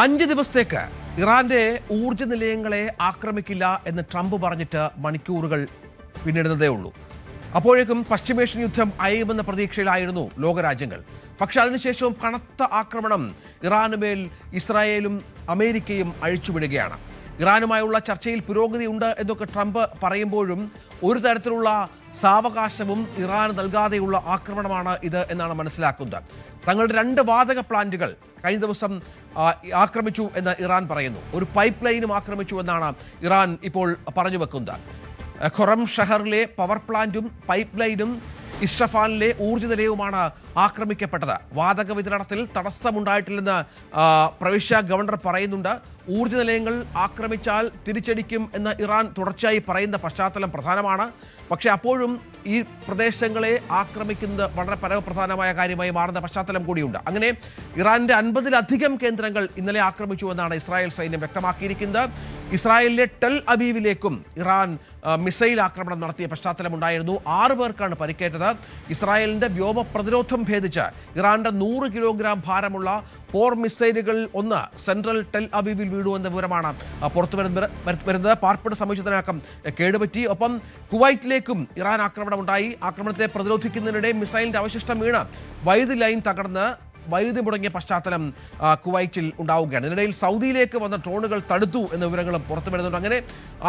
5 ദിവസത്തേക്ക് ഇറാന്റെ ഊർജ്ജ നിലയങ്ങളെ ആക്രമിക്കില്ല എന്ന് ട്രംപ് പറഞ്ഞിട്ട് മണിക്കൂറുകൾ പിന്നിടുന്നതേ ഉള്ളൂ. അപ്പോഴേക്കും പശ്ചിമേഷ്യൻ യുദ്ധം അയയുമെന്ന പ്രതീക്ഷയിലായിരുന്നു ലോകരാജ്യങ്ങൾ. പക്ഷെ അതിനുശേഷവും കനത്ത ആക്രമണം ഇറാനുമേൽ ഇസ്രായേലും അമേരിക്കയും അഴിച്ചുവിടുകയാണ്. ഇറാനുമായുള്ള ചർച്ചയിൽ പുരോഗതിയുണ്ട് എന്നൊക്കെ ട്രംപ് പറയുമ്പോഴും ഒരു തരത്തിലുള്ള സാവകാശവും ഇറാൻ നൽകാതെയുള്ള ആക്രമണമാണ് ഇത് എന്നാണ് മനസ്സിലാക്കുന്നത്. തങ്ങളുടെ 2 വാതക പ്ലാന്റുകൾ കഴിഞ്ഞ ദിവസം ആക്രമിച്ചു എന്ന് ഇറാൻ പറയുന്നു. ഒരു പൈപ്പ് ലൈനും ആക്രമിച്ചു എന്നാണ് ഇറാൻ ഇപ്പോൾ പറഞ്ഞു വെക്കുന്നത്. ഖൊറം ഷഹറിലെ പവർ പ്ലാന്റും പൈപ്പ് ലൈനും ഇസ്ഫഹാനിലെ ഊർജ്ജ നിലയവുമാണ് ആക്രമിക്കപ്പെട്ടത്. വാതക വിതരണത്തിൽ തടസ്സമുണ്ടായിട്ടില്ലെന്ന് പ്രവിശ്യ ഗവർണർ പറയുന്നുണ്ട്. ഊർജ്ജ നിലയങ്ങൾ ആക്രമിച്ചാൽ തിരിച്ചടിക്കും എന്ന് ഇറാൻ തുടർച്ചയായി പറയുന്ന പശ്ചാത്തലം പ്രധാനമാണ്. പക്ഷേ അപ്പോഴും ഈ പ്രദേശങ്ങളെ ആക്രമിക്കുന്നത് വളരെ പരമപ്രധാനമായ കാര്യമായി മാറുന്ന പശ്ചാത്തലം കൂടിയുണ്ട്. അങ്ങനെ ഇറാന്റെ 50-ലധികം കേന്ദ്രങ്ങൾ ഇന്നലെ ആക്രമിച്ചു എന്നാണ് ഇസ്രായേൽ സൈന്യം വ്യക്തമാക്കിയിരിക്കുന്നത്. ഇസ്രായേലിലെ ടെൽ അവീവിലേക്കും ഇറാൻ മിസൈൽ ആക്രമണം നടത്തിയ പശ്ചാത്തലമുണ്ടായിരുന്നു. 6 പേർക്കാണ് പരിക്കേറ്റത്. ഇസ്രായേലിന്റെ വ്യോമ പ്രതിരോധം ഭേദിച്ച് ഇറാന്റെ 100 കിലോഗ്രാം ഭാരമുള്ള പോർ മിസൈലുകൾ ഒന്ന് സെൻട്രൽ ടെൽ അവീവിൽ വീണു എന്ന വിവരമാണ് പുറത്തു വരുന്നത്. പാർപ്പിട സമുച്ചയത്തിനടക്കം കേടുപറ്റി. ഒപ്പം കുവൈറ്റിലേക്കും ഇറാൻ ആക്രമണം ഉണ്ടായി. ആക്രമണത്തെ പ്രതിരോധിക്കുന്നതിനിടെ മിസൈലിന്റെ അവശിഷ്ടം വീണ് വൈദ്യുതി ലൈൻ തകർന്ന് വൈദ്യുതി മുടങ്ങിയ പശ്ചാത്തലം കുവൈറ്റിൽ ഉണ്ടാവുകയാണ്. ഇതിനിടയിൽ സൗദിയിലേക്ക് വന്ന ഡ്രോണുകൾ തടുത്തു എന്ന വിവരങ്ങളും പുറത്തു വരുന്നുണ്ട്. അങ്ങനെ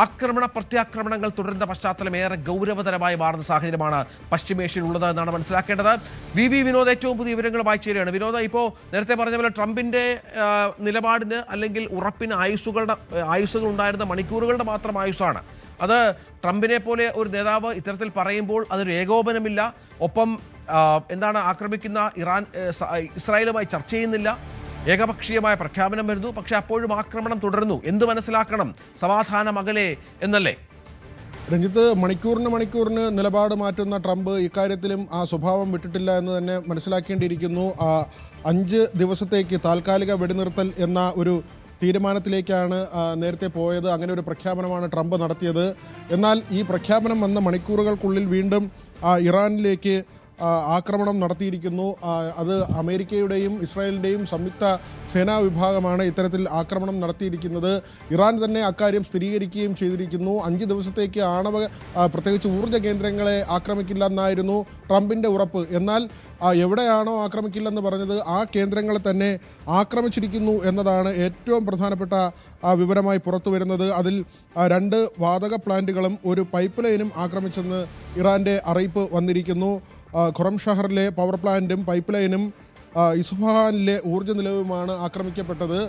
ആക്രമണ പ്രത്യാക്രമണങ്ങൾ തുടരുന്ന പശ്ചാത്തലം ഏറെ ഗൗരവതരമായി മാറുന്ന സാഹചര്യമാണ് പശ്ചിമേഷ്യയിൽ ഉള്ളത് എന്നാണ് മനസ്സിലാക്കേണ്ടത്. വി വിനോദ് ഏറ്റവും പുതിയ വിവരങ്ങളുമായി ചേരുകയാണ്. വിനോദ്, ഇപ്പോൾ നേരത്തെ പറഞ്ഞ പോലെ ട്രംപിന്റെ നിലപാടിന് അല്ലെങ്കിൽ ഉറപ്പിന് ആയുസ്സുകൾ ഉണ്ടായിരുന്ന മണിക്കൂറുകളുടെ മാത്രം ആയുസ്സാണ്. അത് ട്രംപിനെ പോലെ ഒരു നേതാവ് ഇത്തരത്തിൽ പറയുമ്പോൾ അതൊരു ഏകോപനമില്ല. ഒപ്പം എന്താണ് ആക്രമിക്കുന്ന ഇസ്രായേലുമായി ചർച്ച ചെയ്യുന്നില്ല. ഏകപക്ഷീയമായ പ്രഖ്യാപനം വരുന്നു. പക്ഷെ അപ്പോഴും ആക്രമണം തുടരുന്നു. എന്ത് മനസ്സിലാക്കണം? സമാധാനം അകലെ എന്നല്ലേ? രഞ്ജിത്ത്, മണിക്കൂറിന് നിലപാട് മാറ്റുന്ന ട്രംപ് ഇക്കാര്യത്തിലും ആ സ്വഭാവം വിട്ടിട്ടില്ല എന്ന് തന്നെ മനസ്സിലാക്കേണ്ടിയിരിക്കുന്നു. 5 ദിവസത്തേക്ക് താൽക്കാലിക വെടിനിർത്തൽ എന്ന ഒരു തീരുമാനത്തിലേക്കാണ് നേരത്തെ പോയത്. അങ്ങനെ ഒരു പ്രഖ്യാപനമാണ് ട്രംപ് നടത്തിയത്. എന്നാൽ ഈ പ്രഖ്യാപനം വന്ന മണിക്കൂറുകൾക്കുള്ളിൽ വീണ്ടും ഇറാനിലേക്ക് ആക്രമണം നടത്തിയിരിക്കുന്നു. അത് അമേരിക്കയുടെയും ഇസ്രായേലിൻ്റെയും സംയുക്ത സേനാ വിഭാഗമാണ് ഇത്തരത്തിൽ ആക്രമണം നടത്തിയിരിക്കുന്നത്. ഇറാൻ തന്നെ അക്കാര്യം സ്ഥിരീകരിക്കുകയും ചെയ്തിരിക്കുന്നു. 5 ദിവസത്തേക്ക് പ്രത്യേകിച്ച് ഊർജ്ജ കേന്ദ്രങ്ങളെ ആക്രമിക്കില്ല എന്നായിരുന്നു ട്രംപിൻ്റെ ഉറപ്പ്. എന്നാൽ എവിടെയാണോ ആക്രമിക്കില്ലെന്ന് പറഞ്ഞത് ആ കേന്ദ്രങ്ങളെ തന്നെ ആക്രമിച്ചിരിക്കുന്നു എന്നതാണ് ഏറ്റവും പ്രധാനപ്പെട്ട വിവരമായി പുറത്തു വരുന്നത്. അതിൽ 2 വാതക പ്ലാന്റുകളും ഒരു പൈപ്പ് ലൈനും ആക്രമിച്ചെന്ന് ഇറാൻ്റെ അറിയിപ്പ് വന്നിരിക്കുന്നു. ഖൊറം ഷഹറിലെ പവർ പ്ലാന്റും പൈപ്പ് ലൈനും ഇസ്ഫഹാനിലെ ഊർജ്ജ നിലയവുമാണ് ആക്രമിക്കപ്പെട്ടത്.